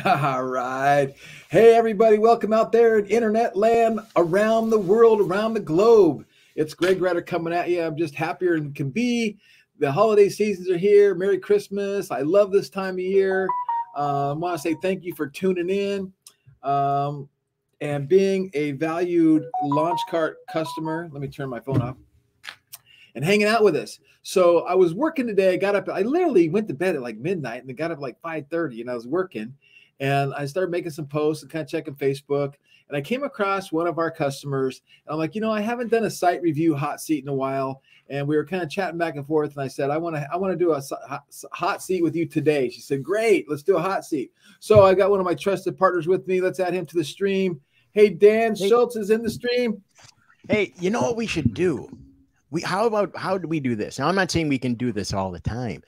All right. Hey, everybody. Welcome out there in internet land around the world, around the globe. It's Greg Retter coming at you. I'm just happier than can be. The holiday seasons are here. Merry Christmas. I love this time of year. I want to say thank you for tuning in and being a valued launch cart customer. Let me turn my phone off. And hanging out with us. So I was working today. I got up. I literally went to bed at like midnight and then got up like 5:30 and I was working. And I started making some posts and kind of checking Facebook. And I came across one of our customers. And I'm like, I haven't done a site review hot seat in a while. And we were kind of chatting back and forth. And I said, I want to do a hot seat with you today. She said, great, let's do a hot seat. So I got one of my trusted partners with me. Let's add him to the stream. Hey, Dan Schultz is in the stream. Hey, you know what we should do? How do we do this? Now, I'm not saying we can do this all the time.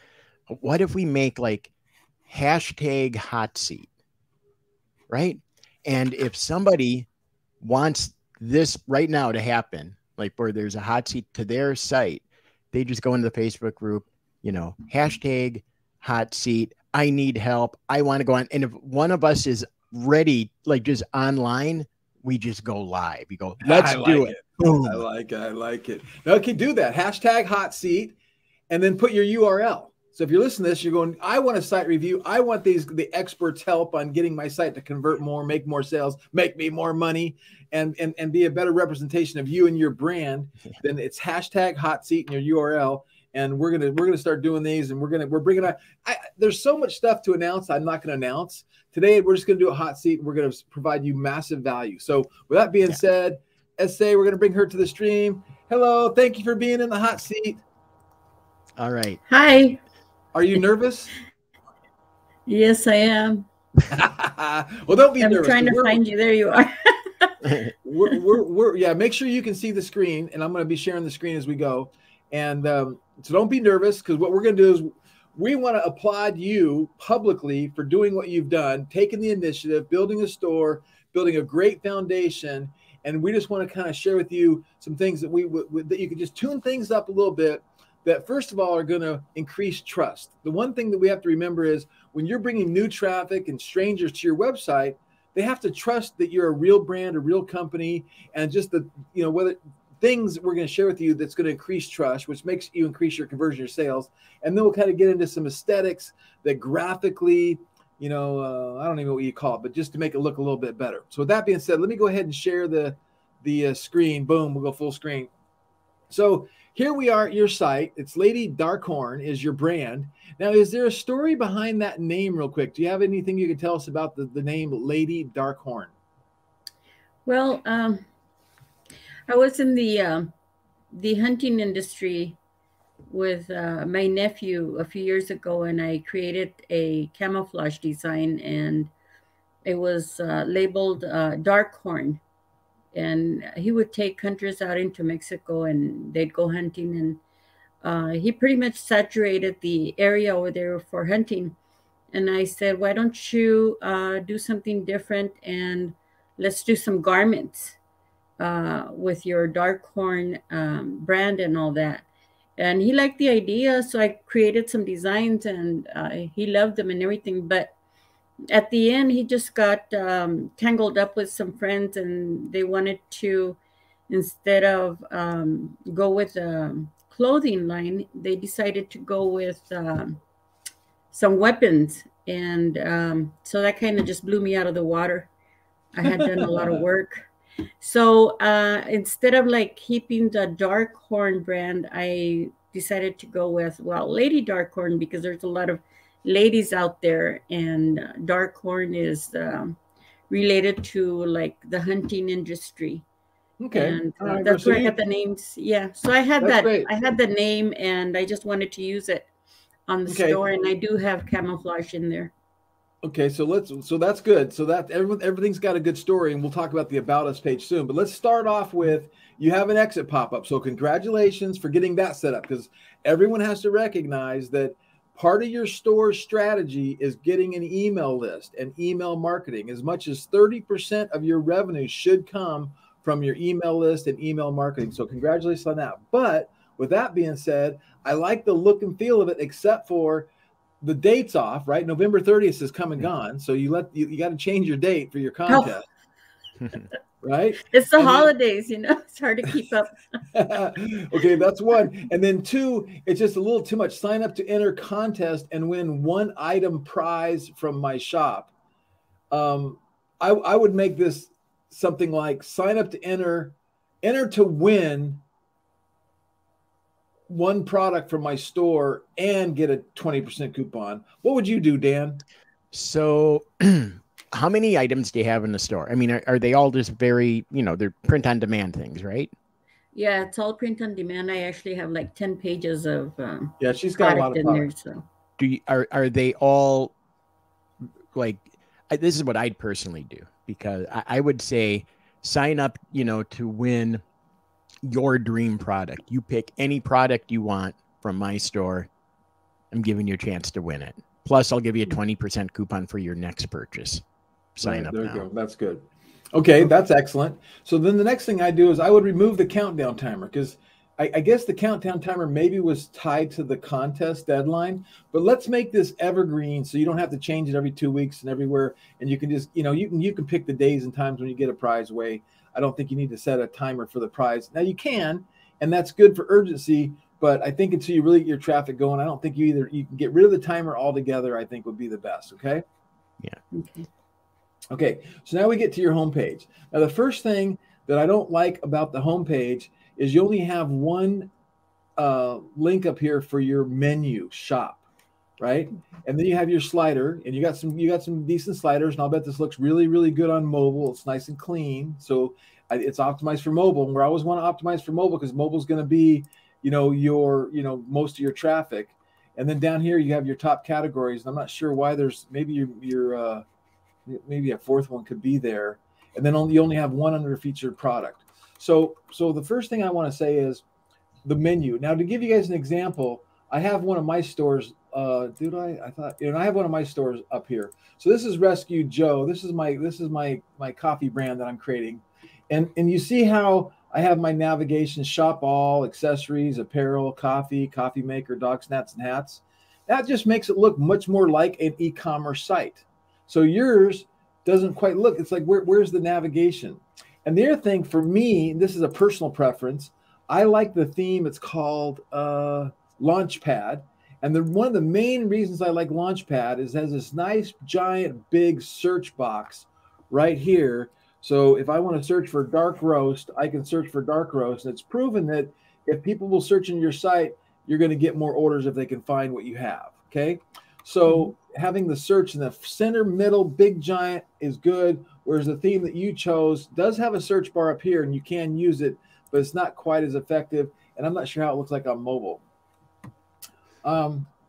What if we make like hashtag hot seat, right? And if somebody wants this right now to happen, like where there's a hot seat to their site, they just go into the Facebook group, hashtag hot seat. I need help. I want to go on. And if one of us is ready, like just online, we just go live. We go, let's do it. Boom. I like it. Okay, do that. Hashtag hot seat and then put your URL. So if you're listening to this, you're going, I want a site review. I want the experts' help on getting my site to convert more, make more sales, make me more money, and be a better representation of you and your brand. Then it's hashtag hot seat in your URL. And we're gonna start doing these, and we're bringing on. There's so much stuff to announce. I'm not going to announce today. We're just going to do a hot seat, and we're going to provide you massive value. So with that being said, SA, we're going to bring her to the stream. Hello, thank you for being in the hot seat. All right. Hi. Are you nervous? Yes, I am. Well, don't be nervous. I'm trying to find you. There you are. we're make sure you can see the screen, and I'm going to be sharing the screen as we go. And so don't be nervous, because what we're going to do is we want to applaud you publicly for doing what you've done, taking the initiative, building a store, building a great foundation. And we just want to kind of share with you some things that that you can just tune things up a little bit that, first of all, are going to increase trust. The one thing that we have to remember is when you're bringing new traffic and strangers to your website, they have to trust that you're a real brand, a real company, and just whether things we're going to share with you that's going to increase trust, which makes you increase your conversion, your sales. And then we'll kind of get into some aesthetics that graphically, I don't even know what you call it, but just to make it look a little bit better. So with that being said, let me go ahead and share the screen. Boom, we'll go full screen. So here we are at your site. It's Lady Darkhorn is your brand. Now, is there a story behind that name real quick? Do you have anything you can tell us about the name Lady Darkhorn? Well, I was in the hunting industry with my nephew a few years ago, and I created a camouflage design, and it was labeled Darkhorn. And he would take hunters out into Mexico, and they'd go hunting, and he pretty much saturated the area over there for hunting. And I said, why don't you do something different, and let's do some garments with your Darkhorn brand and all that. And he liked the idea, so I created some designs, and he loved them and everything. But at the end, he just got tangled up with some friends, and they wanted to, instead of go with a clothing line, they decided to go with some weapons. And so that kind of just blew me out of the water. I had done a lot of work. So instead of like keeping the Darkhorn brand, I decided to go with, Lady Darkhorn, because there's a lot of ladies out there, and Darkhorn is related to like the hunting industry. Okay. And that's where I got the names. Yeah. So I had Great. I had the name, and I just wanted to use it on the store, and I do have camouflage in there. Okay, so that's good. So that everything's got a good story, and we'll talk about the About Us page soon. But let's start off with, you have an exit pop-up. So congratulations for getting that set up, because everyone has to recognize that part of your store strategy is getting an email list and email marketing. As much as 30% of your revenue should come from your email list and email marketing. So congratulations on that. But with that being said, I like the look and feel of it, except for the date's off, right? November 30th is come and gone. So you got to change your date for your contest. Right? It's the holidays, you know, it's hard to keep up. Okay, that's one. And then two, it's just a little too much. Sign up to enter contest and win one item prize from my shop. I would make this something like sign up to enter to win one product from my store and get a 20% coupon. What would you do, Dan? So how many items do you have in the store? I mean, are they all just very, you know, they're print on demand things, right? Yeah, it's all print on demand. I actually have like 10 pages of yeah, she's got a lot of in there. So are they all like, this is what I'd personally do, because I would say sign up, you know, to win your dream product. You pick any product you want from my store. I'm giving you a chance to win it. Plus, I'll give you a 20% coupon for your next purchase. Sign up now. There you go. That's good. Okay, that's excellent. So then the next thing I do is I would remove the countdown timer, because I guess the countdown timer maybe was tied to the contest deadline, but let's make this evergreen so you don't have to change it every 2 weeks and everywhere. And you can just, you know, you can pick the days and times when you get a prize away. I don't think you need to set a timer for the prize. Now you can, and that's good for urgency, but I think until you really get your traffic going, I don't think you can get rid of the timer altogether, I think would be the best. Okay. Yeah. Okay. So now we get to your homepage. Now, the first thing that I don't like about the homepage is you only have one link up here for your menu shop, right? And then you have your slider, and you got some decent sliders, and I'll bet this looks really, really good on mobile. It's nice and clean, so it's optimized for mobile. And we always want to optimize for mobile because mobile is going to be, you know, most of your traffic. And then down here you have your top categories. And I'm not sure why there's maybe maybe a fourth one could be there, and then you only have one under featured product. So the first thing I want to say is the menu. Now, to give you guys an example, I have one of my stores. I thought, you know, I have one of my stores up here. So this is Rescue Joe. This is my coffee brand that I'm creating, and you see how I have my navigation: shop all, accessories, apparel, coffee maker, dog snacks and hats. That just makes it look much more like an e-commerce site. So yours doesn't quite look. It's like where's the navigation? And the other thing for me, this is a personal preference, I like the theme. It's called Launchpad. And one of the main reasons I like Launchpad is it has this nice, giant, big search box right here. So if I want to search for dark roast, I can search for dark roast. And it's proven that if people will search in your site, you're going to get more orders if they can find what you have. Okay. So having the search in the center, middle, big, giant is good. Whereas the theme that you chose does have a search bar up here and you can use it, but it's not quite as effective. And I'm not sure how it looks like on mobile.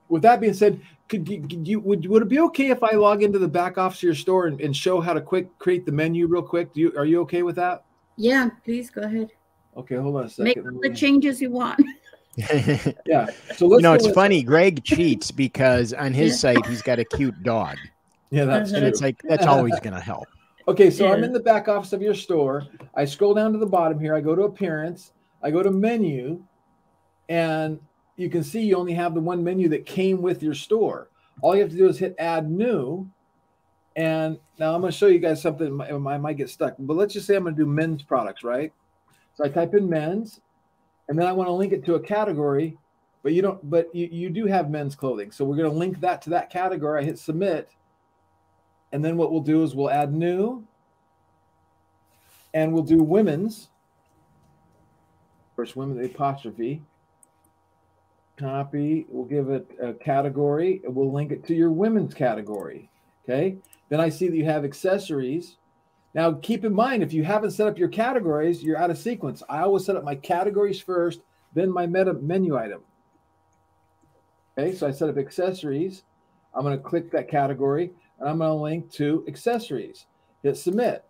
With that being said, would it be okay if I log into the back office of your store and show how to create the menu real quick? Are you okay with that? Yeah, please go ahead. Okay, hold on a second. Make all the changes you want. Yeah. So let's it's funny. Greg cheats because on his site he's got a cute dog. Yeah, that's true. And it's like that's always going to help. Okay, so I'm in the back office of your store. I scroll down to the bottom here. I go to appearance. I go to menu, and you can see you only have the one menu that came with your store. All you have to do is hit add new. And now I'm going to show you guys something. I might get stuck, but let's just say I'm going to do men's products, right? So I type in men's, and then I want to link it to a category, but you do have men's clothing. So we're going to link that to that category. I hit submit. And then what we'll do is we'll add new, and we'll do women's. First, women, the apostrophe. Copy. We'll give it a category, and we'll link it to your women's category. Okay. Then I see that you have accessories. Now, keep in mind, if you haven't set up your categories, you're out of sequence. I always set up my categories first, then my menu item. Okay. So I set up accessories. I'm going to click that category, and I'm going to link to accessories. Hit submit.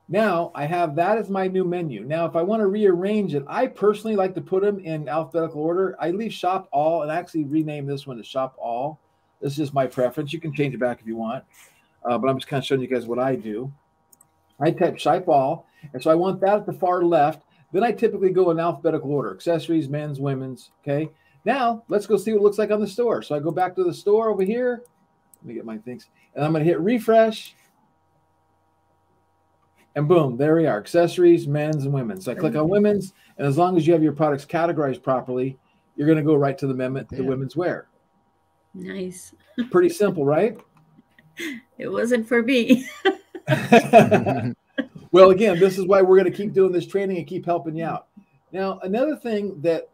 Now I have that as my new menu. Now, if I want to rearrange it, I personally like to put them in alphabetical order. I leave shop all and actually rename this one to shop all. This is just my preference. You can change it back if you want, but I'm just kind of showing you guys what I do. I type shop all, and so I want that at the far left. Then I typically go in alphabetical order: accessories, men's, women's. Okay. Now let's go see what it looks like on the store. So I go back to the store over here. Let me get my things. And I'm going to hit refresh. And boom, there we are. Accessories, men's and women's. So I click on women's. And as long as you have your products categorized properly, you're going to go right to the women's wear. Nice. Pretty simple, right? It wasn't for me. Well, again, this is why we're going to keep doing this training and keep helping you out. Now, another thing that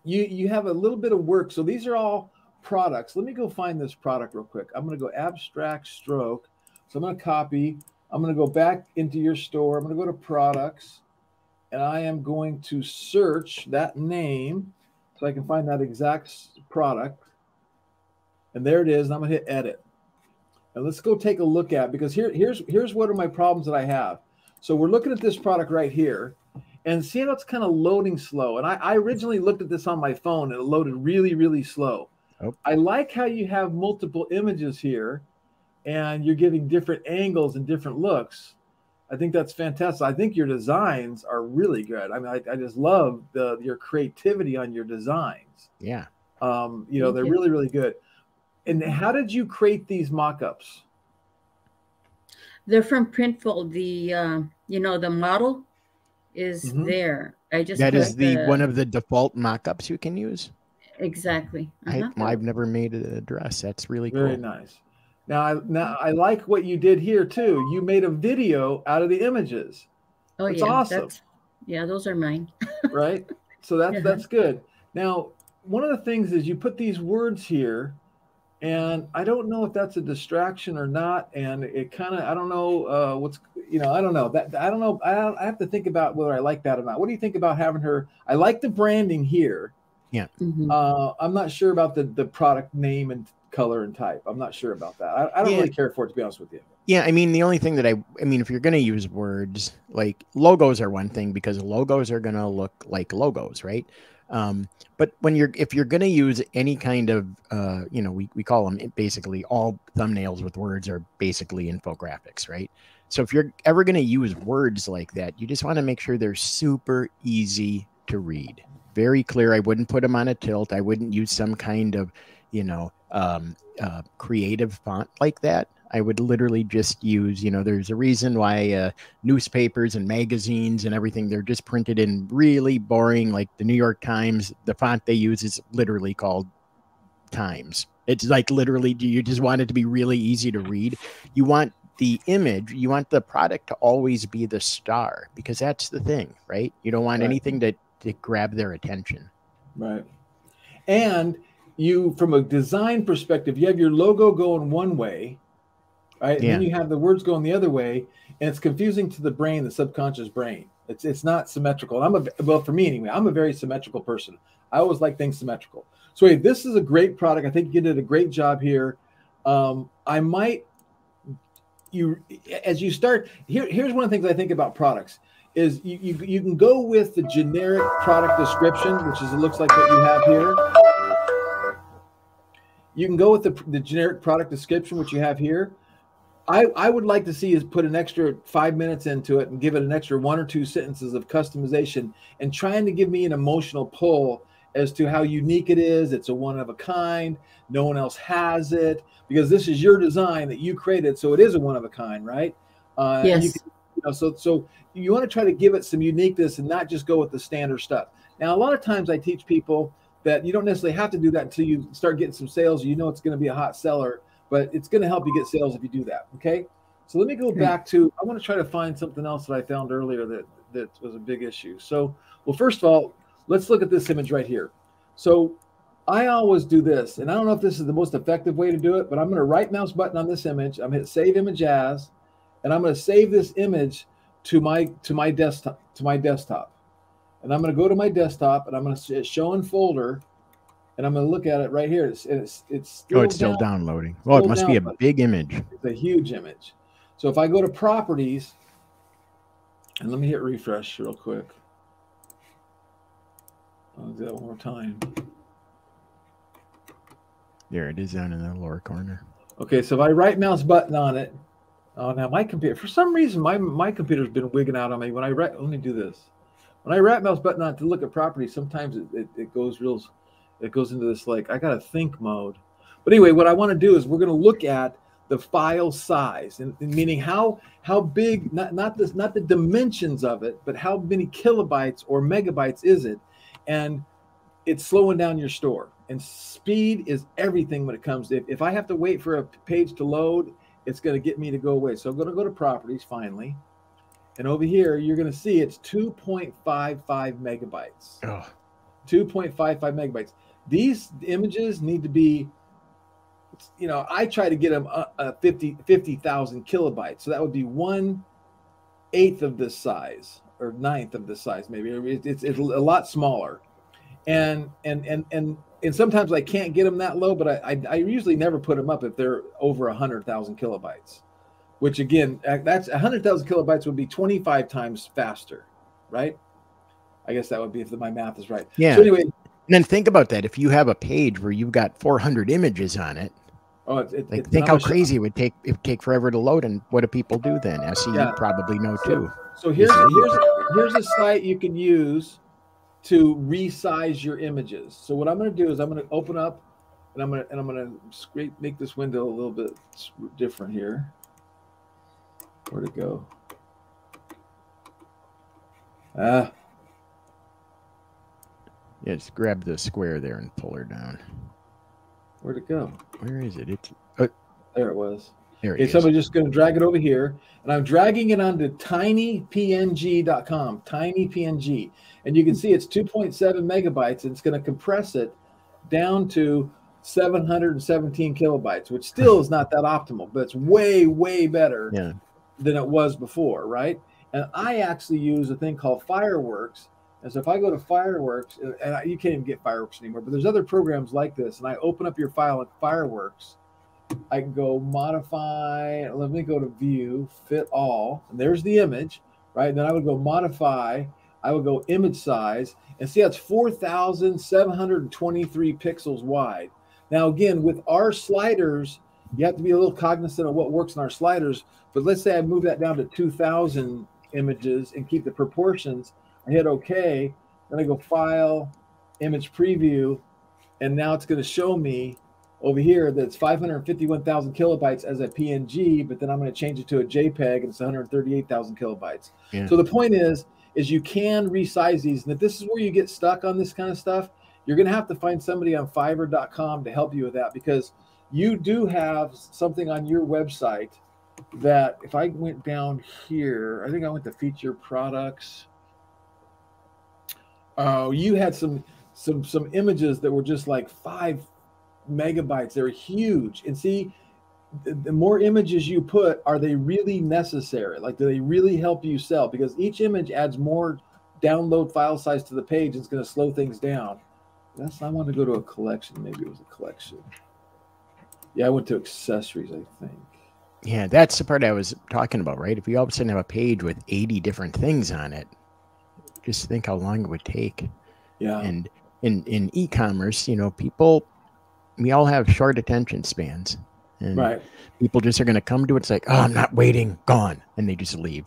you have a little bit of work. So these are all products. Let me go find this product real quick. I'm going to go abstract stroke. So I'm going to copy. I'm going to go back into your store. I'm going to go to products, and I am going to search that name so I can find that exact product. And there it is. And I'm going to hit edit. And let's go take a look at, because here's one of my problems that I have. So we're looking at this product right here, and see how it's kind of loading slow. And I originally looked at this on my phone, and it loaded really, really slow. Oh. I like how you have multiple images here, and you're giving different angles and different looks. I think that's fantastic. I think your designs are really good. I mean, I just love your creativity on your designs. Yeah. You know, they're really, really good. And how did you create these mock-ups? They're from Printful. The you know, the model is there. I just that is one of the default mock-ups you can use. Exactly. I've never made a dress. That's really cool. Very nice. Now I like what you did here too. You made a video out of the images. Oh, that's yeah, awesome. Yeah, those are mine. Right. So that's good. Now, one of the things is you put these words here. And I don't know if that's a distraction or not. And it kind of, I don't know what's, you know, I don't know that. I don't know. I have to think about whether I like that or not. What do you think about having her? I like the branding here. Yeah. I'm not sure about the product name and color and type. I'm not sure about that. I don't really care for it, to be honest with you. Yeah. I mean, the only thing that I mean, if you're going to use words, like logos are one thing, because logos are going to look like logos, right? But if you're going to use any kind of, you know, we call them basically all thumbnails with words are basically infographics, right? So if you're ever going to use words like that, you just want to make sure they're super easy to read, very clear. I wouldn't put them on a tilt. I wouldn't use some kind of, you know, creative font like that. I would literally just use, you know, there's a reason why newspapers and magazines and everything, they're just printed in really boring, like the New York Times, the font they use is literally called Times. It's like literally, you just want it to be really easy to read. You want the image, you want the product to always be the star, because that's the thing, right? You don't want anything to grab their attention. Right. And you, from a design perspective, you have your logo going one way, right? And then you have the words going the other way, and it's confusing to the brain, the subconscious brain. It's not symmetrical. Well, for me anyway, I'm a very symmetrical person. I always like things symmetrical. So hey, this is a great product. I think you did a great job here. As you start, here's one of the things I think about products is you can go with the generic product description, which is, it looks like what you have here. You can go with the generic product description, which you have here. I would like to see is put an extra 5 minutes into it and give it an extra 1 or 2 sentences of customization and trying to give me an emotional pull as to how unique it is. It's a one of a kind. No one else has it, because this is your design that you created. So it is a one of a kind, right? Yes. So you want to try to give it some uniqueness and not just go with the standard stuff. Now, a lot of times I teach people that you don't necessarily have to do that until you start getting some sales. You know it's going to be a hot seller, but it's going to help you get sales if you do that. Okay. So let me go back to, I want to try to find something else that I found earlier that was a big issue. So, well, first of all, let's look at this image right here. So I always do this, and I don't know if this is the most effective way to do it, but I'm going to right mouse button on this image. I'm going to hit save image as, and I'm going to save this image to my desktop. And I'm going to go to my desktop, and I'm going to show in folder, and I'm going to look at it right here. It's still downloading. Well, it must be a big image. It's a huge image. So if I go to properties, and let me hit refresh real quick. I'll do that one more time. There it is down in the lower corner. Okay, so if I right mouse button on it, now my computer, for some reason, my computer's been wigging out on me. Let me do this. When I right mouse button on to look at properties, sometimes it goes real, It goes into this, like, I got to think mode. But anyway, what I want to do is we're going to look at the file size, and meaning how big, not the dimensions of it, but how many kilobytes or megabytes is it, and it's slowing down your store. And speed is everything when it comes to, if I have to wait for a page to load, it's going to get me to go away. So I'm going to go to properties finally, and over here you're going to see it's 2.55 megabytes. Oh. 2.55 megabytes. These images need to be, you know, I try to get them 50,000 kilobytes. So that would be 1/8 of this size, or 1/9 of this size, maybe. It's a lot smaller. And sometimes I can't get them that low, but I usually never put them up if they're over 100,000 kilobytes, which again, that's 100,000 kilobytes would be 25 times faster, right? I guess that would be if my math is right. Yeah. So anyway, and then think about that. If you have a page where you've got 400 images on it, think how crazy it would take forever to load. And what do people do then? SE, you probably know too. So here's a site you can use to resize your images. So what I'm going to do is I'm going to open up, and I'm going to make this window a little bit different here. Where'd it go? Yeah, just grab the square there and pull her down. Where'd it go? Where is it? There it was. There it okay, is. so I'm just going to drag it over here, and I'm dragging it onto tinypng.com, tinypng. And you can see it's 2.7 megabytes, and it's going to compress it down to 717 kilobytes, which still is not that optimal, but it's way, way better than it was before, right? And I actually use a thing called Fireworks. And so if I go to Fireworks, and you can't even get Fireworks anymore, but there's other programs like this, and I open up your file in Fireworks, I can go modify, let me go to view, fit all, and there's the image, right? And then I would go modify, I would go image size, and see that's 4,723 pixels wide. Now, again, with our sliders, you have to be a little cognizant of what works in our sliders, but let's say I move that down to 2,000 images and keep the proportions. I hit OK, then I go File, Image Preview, and now it's going to show me over here that it's 551,000 kilobytes as a PNG, but then I'm going to change it to a JPEG, and it's 138,000 kilobytes. Yeah. So the point is you can resize these, and if this is where you get stuck on this kind of stuff, you're going to have to find somebody on Fiverr.com to help you with that, because you do have something on your website that if I went down here, I think I went to feature products. Oh, you had some images that were just like 5 megabytes. They're huge. And see, the more images you put, are they really necessary? Like, do they really help you sell? Because each image adds more download file size to the page. It's going to slow things down. I want to go to a collection. Maybe it was a collection. Yeah, I went to accessories, I think. Yeah, that's the part I was talking about, right? If we all of a sudden have a page with 80 different things on it, just think how long it would take. Yeah. And in e-commerce, you know, we all have short attention spans. And people just are going to come to it. It's like, oh, I'm not waiting, gone. And they just leave.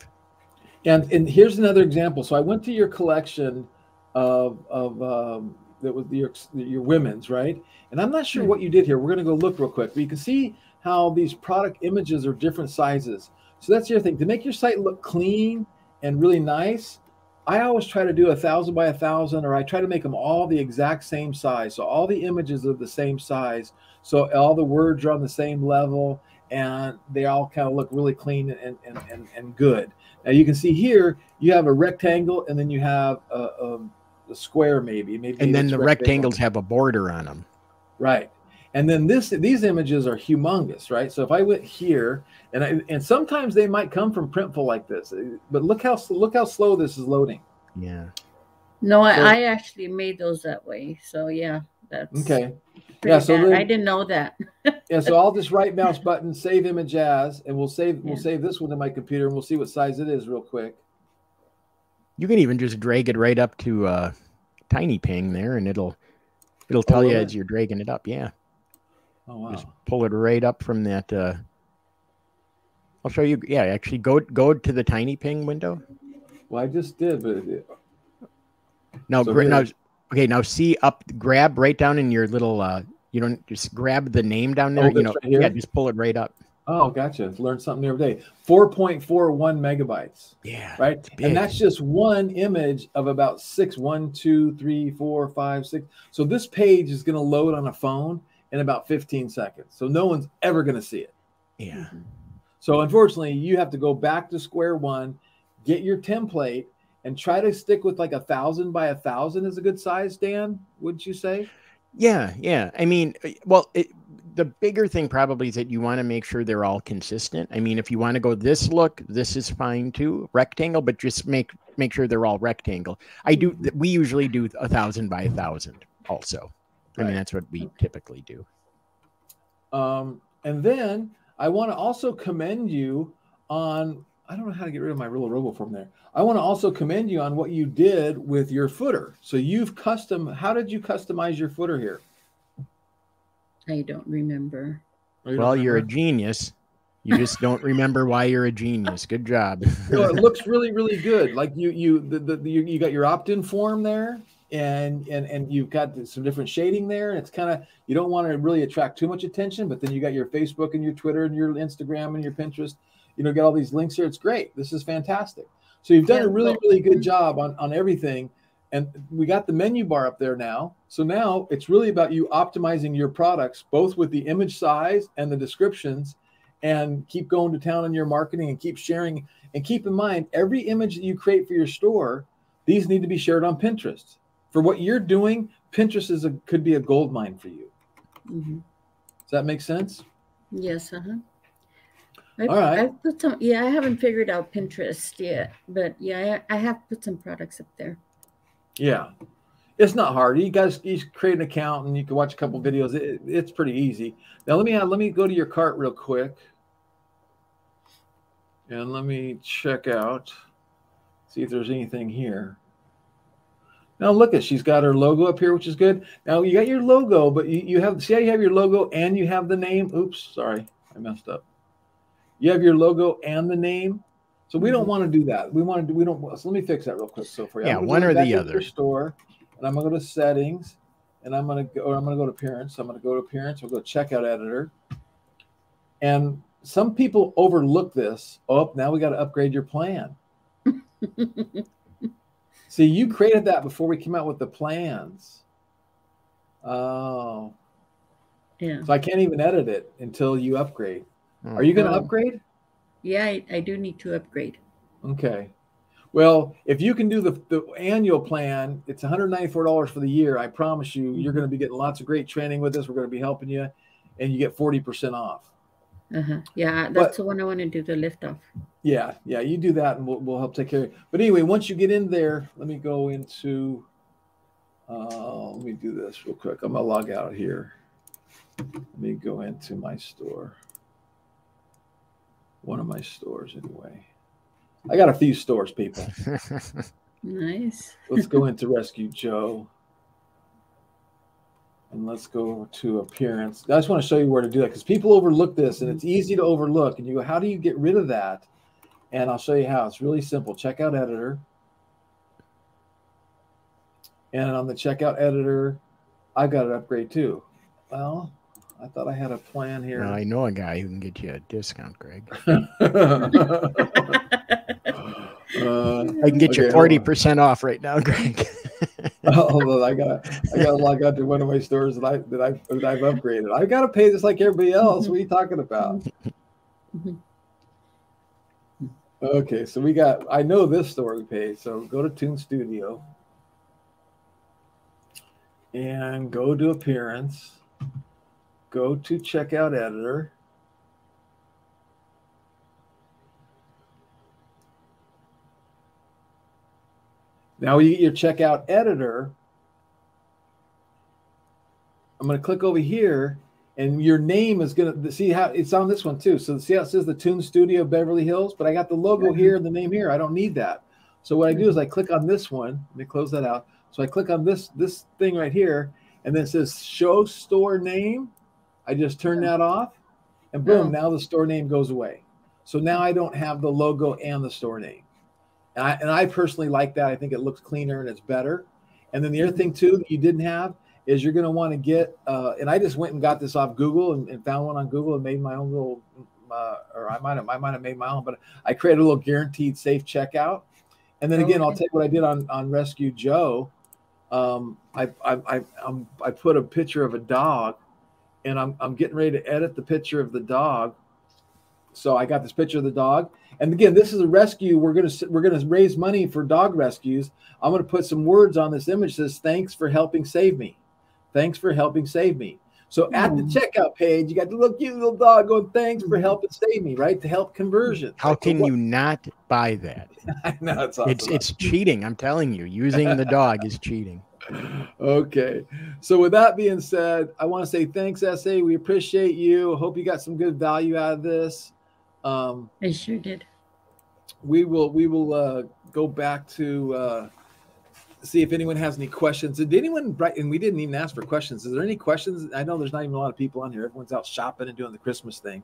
And here's another example. So I went to your collection of that was your women's, right? And I'm not sure what you did here. We're going to go look real quick. But you can see how these product images are different sizes. So that's your thing. To make your site look clean and really nice, I always try to do 1,000 by 1,000, or I try to make them all the exact same size. So all the images are the same size. So all the words are on the same level, and they all kind of look really clean and good. Now you can see here, you have a rectangle, and then you have a square maybe. And then the rectangles have a border on them. Right. And then these images are humongous, right? So if I went here, and sometimes they might come from Printful like this, but look how slow this is loading. Yeah. No, I actually made those that way. So yeah, that's okay. Yeah. So then, I didn't know that. Yeah. So I'll just right mouse button, save image as, and we'll save this one to my computer, and we'll see what size it is real quick. You can even just drag it right up to TinyPing there, and it'll tell you as you're dragging it up. Yeah. Oh, wow. Just pull it right up from that. I'll show you. Yeah, actually go to the TinyPing window. Well, I just did, but now Okay, now see up, grab right down in your little, you don't just grab the name down there, this right here? yeah, just pull it right up. Oh, gotcha. Learn something new every day. 4.41 megabytes. Yeah. Right. And that's just one image of about 6, 1, 2, 3, 4, 5, 6. So this page is going to load on a phone in about 15 seconds. So no one's ever going to see it. Yeah. So unfortunately, you have to go back to square one, get your template, and try to stick with like 1,000 by 1,000 is a good size, Dan, wouldn't you say? Yeah. Yeah. I mean, well, the bigger thing probably is that you want to make sure they're all consistent. I mean, if you want to go this look, this is fine too, rectangle, but just make sure they're all rectangle. We usually do 1,000 by 1,000 also. I mean, that's what we typically do. And then I want to also commend you on, I don't know how to get rid of my little RoboForm there. I want to also commend you on what you did with your footer. So how did you customize your footer here? I don't remember. You're a genius. You just don't remember why you're a genius. Good job. It looks really, really good. Like you got your opt-in form there, and you've got some different shading there. And it's kind of, you don't want to really attract too much attention, but then you got your Facebook and your Twitter and your Instagram and your Pinterest. Get all these links here. It's great. This is fantastic. So you've done a really, really good job on everything. And we got the menu bar up there now. So now it's really about you optimizing your products, both with the image size and the descriptions, and keep going to town on your marketing and keep sharing. And keep in mind, every image that you create for your store, these need to be shared on Pinterest. For what you're doing, Pinterest could be a gold mine for you. Mm-hmm. Does that make sense? Yes. All right. I haven't figured out Pinterest yet, but yeah, I have put some products up there. Yeah, it's not hard. You guys create an account and you can watch a couple videos. It's pretty easy. Now let me go to your cart real quick, and let me check out, see if there's anything here. Now look she's got her logo up here, which is good. Now you got your logo, but you have, see how you have your logo and you have the name. Oops, sorry, I messed up. You have your logo and the name. So we don't want to do that. So let me fix that real quick. So for you, yeah, one or the other. Store, and I'm gonna go to settings, and I'm gonna go to appearance. So I'm gonna go to appearance. We'll go checkout editor. And some people overlook this. Oh, now we got to upgrade your plan. See, you created that before we came out with the plans. Oh, yeah. So I can't even edit it until you upgrade. Are you going to upgrade? Yeah, I do need to upgrade. Okay. Well, if you can do the annual plan, it's $194 for the year. I promise you, you're going to be getting lots of great training with us. We're going to be helping you, and you get 40% off. Yeah, that's the one I want to do, the lift off. Yeah, you do that, and we'll help take care of it. But anyway, once you get in there, let me go into, let me do this real quick. I'm going to log out here. Let me go into my store. One of my stores, anyway. I got a few stores, people. Nice. Let's go into Rescue Joe. And let's go to appearance. I just want to show you where to do that because people overlook this, and it's easy to overlook. And you go, how do you get rid of that? And I'll show you how. It's really simple. Checkout editor. And on the checkout editor, I've got an upgrade too. Well, I thought I had a plan here. Well, I know a guy who can get you a discount, Greg. I can get you 40% off right now, Greg. Although I gotta log out to one of my stores that I've upgraded. I gotta pay this like everybody else. What are you talking about? Okay, so I know this store we paid. So go to Toon Studio and go to appearance. Go to checkout editor. Now you get your checkout editor. I'm going to click over here, and your name is going to see how it's on this one too. So see how it says the Toon Studio Beverly Hills, but I got the logo here and the name here. I don't need that. So what I do is I click on this one. Let me close that out. So I click on this thing right here, and then it says Show Store Name. I just turn that off, and boom, now the store name goes away. So now I don't have the logo and the store name. And I personally like that. I think it looks cleaner and it's better. And then the other thing too that you didn't have is you're going to want to get, and I just went and got this off Google and found one on Google and made my own little, or I might have made my own, but I created a little guaranteed safe checkout. And then again, I'll tell you what I did on Rescue Joe. I put a picture of a dog, and I'm getting ready to edit the picture of the dog. So I got this picture of the dog. And again, this is a rescue. We're gonna raise money for dog rescues. I'm gonna put some words on this image that says, "Thanks for helping save me." Thanks for helping save me. So at the checkout page, you got the little cute little dog going, "Thanks for helping save me," right? To help conversion. How can you not buy that? I know, it's awesome. It's cheating. I'm telling you, using the dog is cheating. Okay. So with that being said, I want to say thanks, SA. We appreciate you. Hope you got some good value out of this. I sure did. We will go back to see if anyone has any questions. Did anyone, and we didn't even ask for questions. Is there any questions? I know there's not even a lot of people on here. Everyone's out shopping and doing the Christmas thing.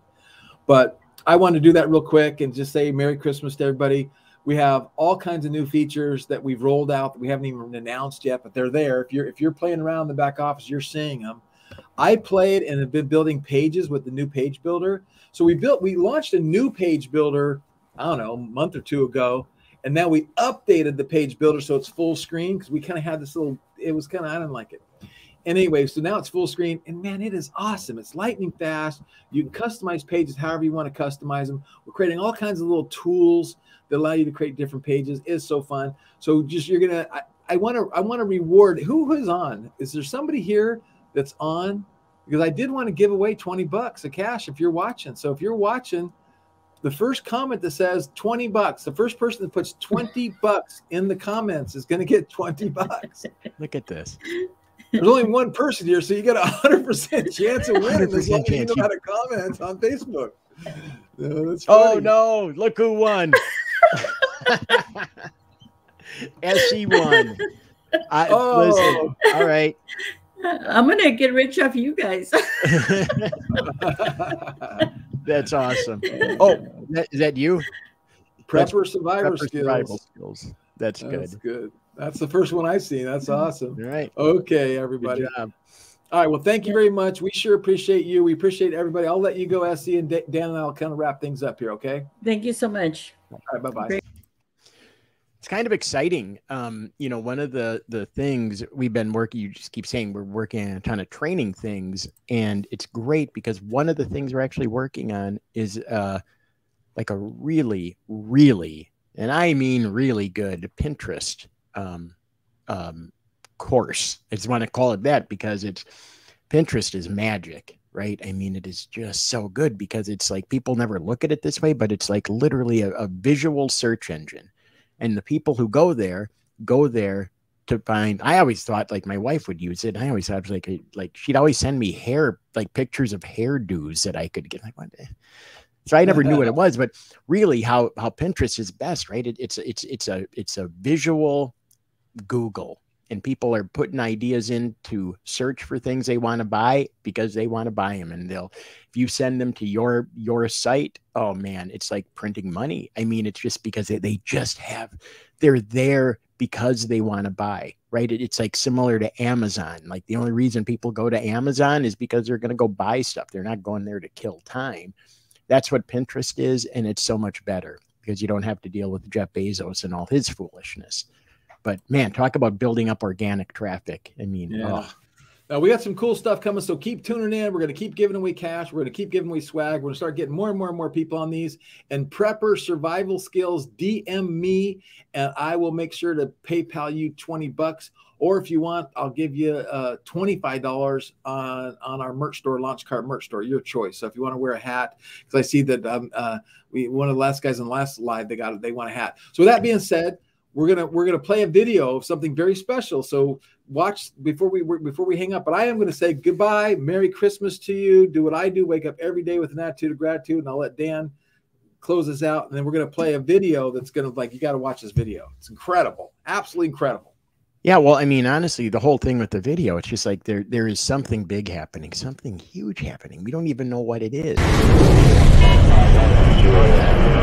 But I wanted to do that real quick and just say Merry Christmas to everybody. We have all kinds of new features that we've rolled out that we haven't even announced yet, but they're there. If you're playing around in the back office, you're seeing them. I played and have been building pages with the new page builder. So we launched a new page builder, I don't know, a month or two ago. And now we updated the page builder so it's full screen because we kind of had this little, it was kind of, I didn't like it. And anyway, so now it's full screen and man, it is awesome. It's lightning fast. You can customize pages however you want to customize them. We're creating all kinds of little tools that allow you to create different pages. It's so fun. So just, you're going to, I want to reward, who is on? Is there somebody here that's on? Because I did want to give away $20 of cash if you're watching. So if you're watching, the first comment that says $20, the first person that puts $20 in the comments is going to get $20. Look at this. There's only one person here, so you got a 100% chance of winning as long as you know how to comment on Facebook. No, that's funny. Oh no! Look who won. SE won. Listen. All right. I'm gonna get rich off you guys. That's awesome. Oh, is that you? Prepper survival skills. That's good. That's good. That's the first one I've seen. That's awesome. All right. Okay, everybody. Good job. All right. Well, thank you very much. We sure appreciate you. We appreciate everybody. I'll let you go, SC, and Dan and I'll kind of wrap things up here. Okay. Thank you so much. All right. Bye-bye. Great. It's kind of exciting. You know, one of the things we've been working, you just keep saying we're working on a ton of training things, and it's great because one of the things we're actually working on is like a really, really, and I mean really good Pinterest course. I just want to call it that because Pinterest is magic, right? I mean, it is just so good because it's like people never look at it this way, but it's like literally a visual search engine. And the people who go there to find, I always thought like my wife would use it. I always thought it was like she'd always send me pictures of hairdos that I could get. Like one day. So I never knew what it was, but really how Pinterest is best, right? It's a visual Google, and people are putting ideas in to search for things they want to buy because they want to buy them. And if you send them to your site, oh man, it's like printing money. I mean, it's just because they're there because they want to buy, right? It's like similar to Amazon. Like the only reason people go to Amazon is because they're going to go buy stuff. They're not going there to kill time. That's what Pinterest is. And it's so much better because you don't have to deal with Jeff Bezos and all his foolishness. But man, talk about building up organic traffic. I mean, yeah. Now we got some cool stuff coming, so keep tuning in. We're going to keep giving away cash. We're going to keep giving away swag. We're going to start getting more and more people on these. And Prepper Survival Skills, DM me, and I will make sure to PayPal you $20. Or if you want, I'll give you $25 on our merch store, Launch Cart merch store. Your choice. So if you want to wear a hat, because I see that one of the last guys in the last live they want a hat. So with that being said, we're gonna play a video of something very special. So watch before we hang up. But I am going to say goodbye, Merry Christmas to you. Do what I do, wake up every day with an attitude of gratitude, and I'll let Dan close this out. And then we're going to play a video that's going to you got to watch this video. It's incredible, absolutely incredible. Yeah, well, I mean, honestly, the whole thing with the video, it's just like there is something big happening, something huge happening. We don't even know what it is. Enjoy that.